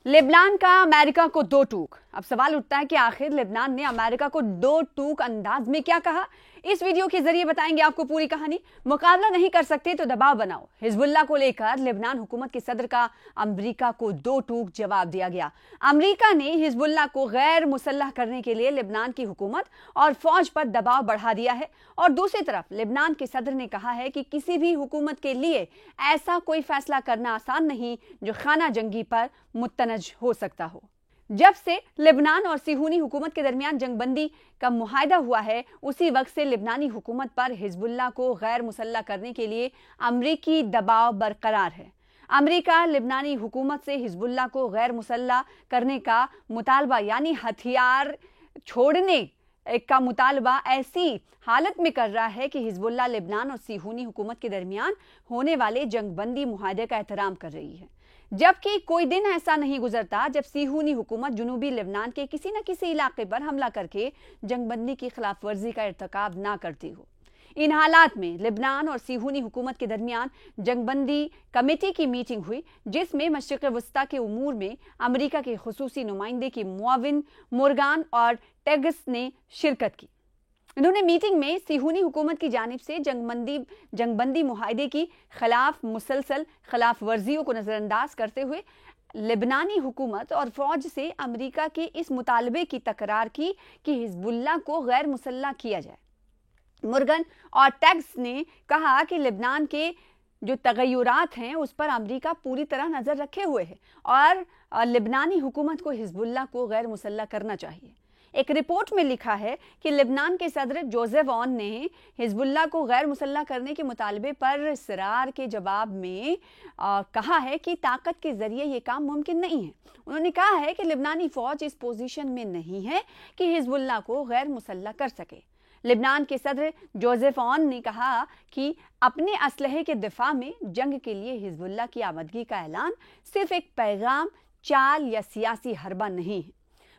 Lebanon का America को दो टूक। अब सवाल उठता है कि आखिर लेबनान ने अमेरिका को दो टूक अंदाज में क्या कहा। इस वीडियो के जरिए बताएंगे आपको पूरी कहानी। मुकाबला नहीं कर सकते तो दबाव बनाओ, हिजबुल्लाह को लेकर लेबनान हुकूमत के सदर का अमेरिका को दो टूक जवाब दिया गया। अमेरिका ने हिजबुल्लाह को गैर मुसल्लह करने के लिए लेबनान की हुकूमत और फौज पर दबाव बढ़ा दिया है, और दूसरी तरफ लेबनान के सदर ने कहा है कि किसी भी हुकूमत के लिए ऐसा कोई फैसला करना आसान नहीं जो खाना जंगी पर मुत्तनज हो सकता हो। जब से लेबनान और सिहूनी हुकूमत के दरमियान जंगबंदी का मुआहदा हुआ है, उसी वक्त से लेबनानी हुकूमत पर हिजबुल्लाह को गैर मुसल्लह करने के लिए अमरीकी दबाव बरकरार है। अमरीका लेबनानी हुकूमत से हिजबुल्लाह को गैर मुसल्लह करने का मुतालबा यानी हथियार छोड़ने का मुतालबा ऐसी हालत में कर रहा है कि हिजबुल्लाह लेबनान और सिहूनी हुकूमत के दरमियान होने वाले जंगबंदी मुआहदे का एहतराम कर रही है। जबकि कोई दिन ऐसा नहीं गुजरता जब सिहूनी हुकूमत जुनूबी लेबनान के किसी न किसी इलाके पर हमला करके जंगबंदी की खिलाफ वर्जी का इर्तिकाब ना करती हो। इन हालात में लेबनान और सिहूनी हुकूमत के दरमियान जंगबंदी कमेटी की मीटिंग हुई, जिसमें मशरिक़ वस्ता के उमूर में अमेरिका के खुसूसी नुमाइंदे की मुआविन मोर्गान और टेगस ने शिरकत की। उन्होंने मीटिंग में सिहूनी हुकूमत की जानिब से जंगबंदी मुआहदे की खिलाफ मुसलसल खिलाफ वर्जियों को नजरअंदाज करते हुए लेबनानी हुकूमत और फौज से अमेरिका के इस मुतालबे की तकरार की कि हिजबुल्लाह को गैर मुसल्लह किया जाए। मुर्गन और टैग्स ने कहा कि लेबनान के जो तगय्युरात हैं उस पर अमेरिका पूरी तरह नजर रखे हुए है और लेबनानी हुकूमत को हिजबुल्लाह को गैर मुसल्लह करना चाहिए। एक रिपोर्ट में लिखा है कि लेबनान के सदर जोसेफ ऑन ने हिजबुल्लाह को गैर मुसल्लह करने के मुतालबे पर इसरार के जवाब में कहा है कि ताकत के जरिए ये काम मुमकिन नहीं है। उन्होंने कहा है कि लेबनानी फौज इस पोजीशन में नहीं है कि हिजबुल्लाह को गैर मुसल्लह कर सके। लेबनान के सदर जोसेफ ऑन ने कहा कि अपने असलहे के दिफा में जंग के लिए हिजबुल्लाह की आमदगी का ऐलान सिर्फ एक पैगाम, चाल या सियासी हरबा नहीं है,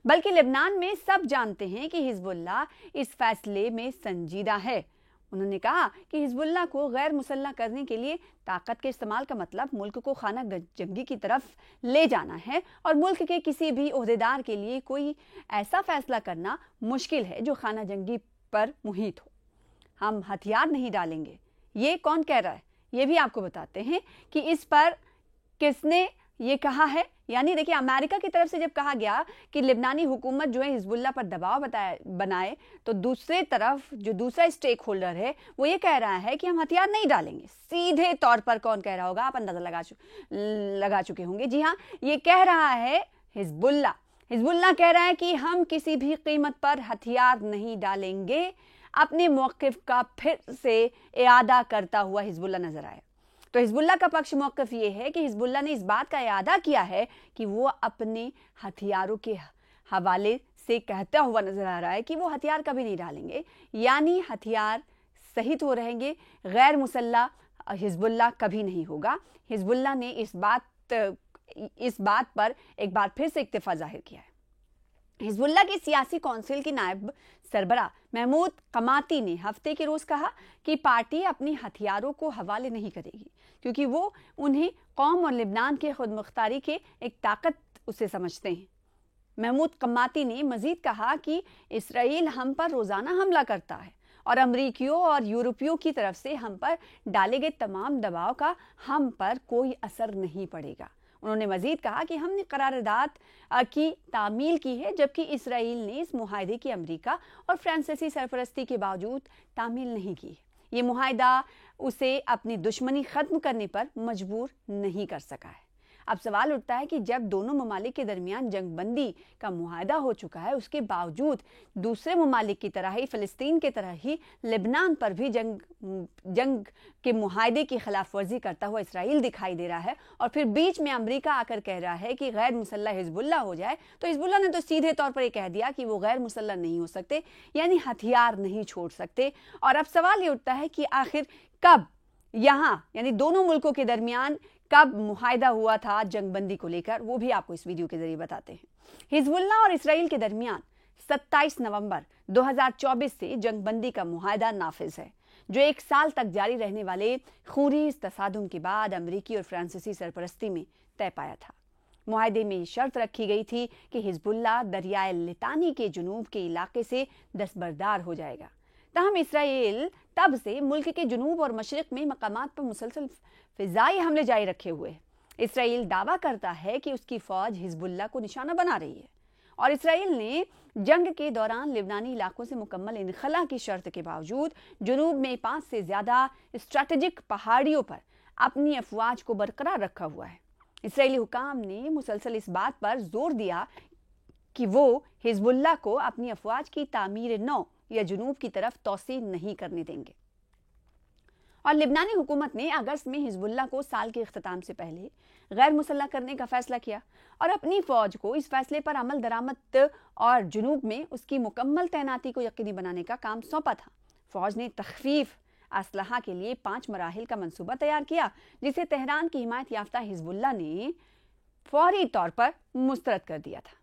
बल्कि लेबनान में सब जानते हैं कि हिजबुल्लाह इस फैसले में संजीदा है। उन्होंने कहा कि हिजबुल्लाह को गैर मुसल्लह करने के लिए ताकत के इस्तेमाल का मतलब मुल्क को खाना जंगी की तरफ ले जाना है, और मुल्क के किसी भी ओहदेदार के लिए कोई ऐसा फैसला करना मुश्किल है जो खाना जंगी पर मुहित हो। हम हथियार नहीं डालेंगे, ये कौन कह रहा है, ये भी आपको बताते हैं कि इस पर किसने ये कहा है। यानी देखिए, अमेरिका की तरफ से जब कहा गया कि लेबनानी हुकूमत जो है हिजबुल्लाह पर दबाव बनाए, तो दूसरे तरफ जो दूसरा स्टेक होल्डर है वो ये कह रहा है कि हम हथियार नहीं डालेंगे। सीधे तौर पर कौन कह रहा होगा, आप अंदाजा लगा चुके होंगे। जी हाँ, ये कह रहा है हिजबुल्लाह। हिजबुल्लाह कह रहा है कि हम किसी भी कीमत पर हथियार नहीं डालेंगे। अपने मौक़िफ़ का फिर से इआदा करता हुआ हिजबुल्लाह नजर आया। तो हिजबुल्लाह का पक्ष मौक़िफ़ ये है कि हिजबुल्लाह ने इस बात का इआदा किया है कि वो अपने हथियारों के हवाले से कहता हुआ नजर आ रहा है कि वो हथियार कभी नहीं डालेंगे, यानी हथियार सहित हो रहेंगे। गैर मुसल्लह हिजबुल्लाह कभी नहीं होगा। हिजबुल्लाह ने इस बात पर एक बार फिर से इक्तफा जाहिर किया है। हिजबुल्लाह की सियासी कौंसिल की नायब सरबराह महमूद कमाती ने हफ्ते के रोज कहा कि पार्टी अपने हथियारों को हवाले नहीं करेगी, क्योंकि वो उन्हें कौम और लेबनान के खुद मुख्तारी के एक ताकत उसे समझते हैं। महमूद कमाती ने मजीद कहा कि इसराइल हम पर रोजाना हमला करता है और अमरीकियों और यूरोपियों की तरफ से हम पर डाले गए तमाम दबाव का हम पर कोई असर नहीं पड़ेगा। उन्होंने मजीद कहा कि हमने करारदाद की तामील की है, जबकि इसराइल ने इस मुआहदे की अमेरिका और फ्रांसीसी सरपरस्ती के बावजूद तामील नहीं की। ये मुआहदा उसे अपनी दुश्मनी खत्म करने पर मजबूर नहीं कर सका है। अब सवाल उठता है कि जब दोनों ममालिक के दरमियान जंगबंदी का मुआहदा हो चुका है, उसके बावजूद दूसरे ममालिक की तरह ही, फ़लस्तीन की तरह ही लेबनान पर भी जंग के मुआहदे की खिलाफ वर्जी करता हुआ इसराइल दिखाई दे रहा है, और फिर बीच में अमेरिका आकर कह रहा है कि गैर मुसल्लह हिजबुल्लाह हो जाए, तो हिजबुल्लाह ने तो सीधे तौर पर यह कह दिया कि वो गैर मुसल्लह नहीं हो सकते, यानी हथियार नहीं छोड़ सकते। और अब सवाल ये उठता है कि आखिर कब यहाँ यानी दोनों मुल्कों के दरमियान कब मुआहदा हुआ था जंगबंदी को लेकर, वो भी आपको इस वीडियो के जरिए बताते हैं। हिजबुल्लाह और इसराइल के दरमियान 27 नवंबर 2024 से जंगबंदी का मुआहदा नाफिज है, जो एक साल तक जारी रहने वाले खूनी तसादुम के बाद अमेरिकी और फ्रांसीसी सरपरस्ती में तय पाया था। معاہدے میں یہ شرط رکھی گئی تھی کہ حزب اللہ دریائے لتانی کے جنوب کے علاقے سے دستبردار ہو جائے گا۔ تاہم اسرائیل تب سے ملک کے جنوب اور مشرق میں مقامات پر مسلسل فضائی حملے جاری رکھے ہوئے ہے۔ اسرائیل دعویٰ کرتا ہے کہ اس کی فوج حزب اللہ کو نشانہ بنا رہی ہے، اور اسرائیل نے جنگ کے دوران لبنانی علاقوں سے مکمل انخلا کی شرط کے باوجود جنوب میں 5 سے زیادہ اسٹریٹجک پہاڑیوں پر اپنی افواج کو برقرار رکھا ہوا ہے۔ اسرائیلی حکام نے مسلسل اس بات پر زور دیا کہ وہ حزب اللہ کو اپنی افواج کی تعمیر نو یا جنوب کی طرف توسیع نہیں کرنے دیں گے، اور لبنانی حکومت نے اگست میں حزب اللہ کو سال کے اختتام سے پہلے غیر مسلح کرنے کا فیصلہ کیا اور اپنی فوج کو اس فیصلے پر عمل درآمد اور جنوب میں اس کی مکمل تعیناتی کو یقینی بنانے کا کام سونپا تھا۔ فوج نے تخفیف اسلحہ کے لیے 5 مراحل کا منصوبہ تیار کیا، جسے تہران کی حمایت یافتہ حزب اللہ نے فوری طور پر مسترد کر دیا تھا۔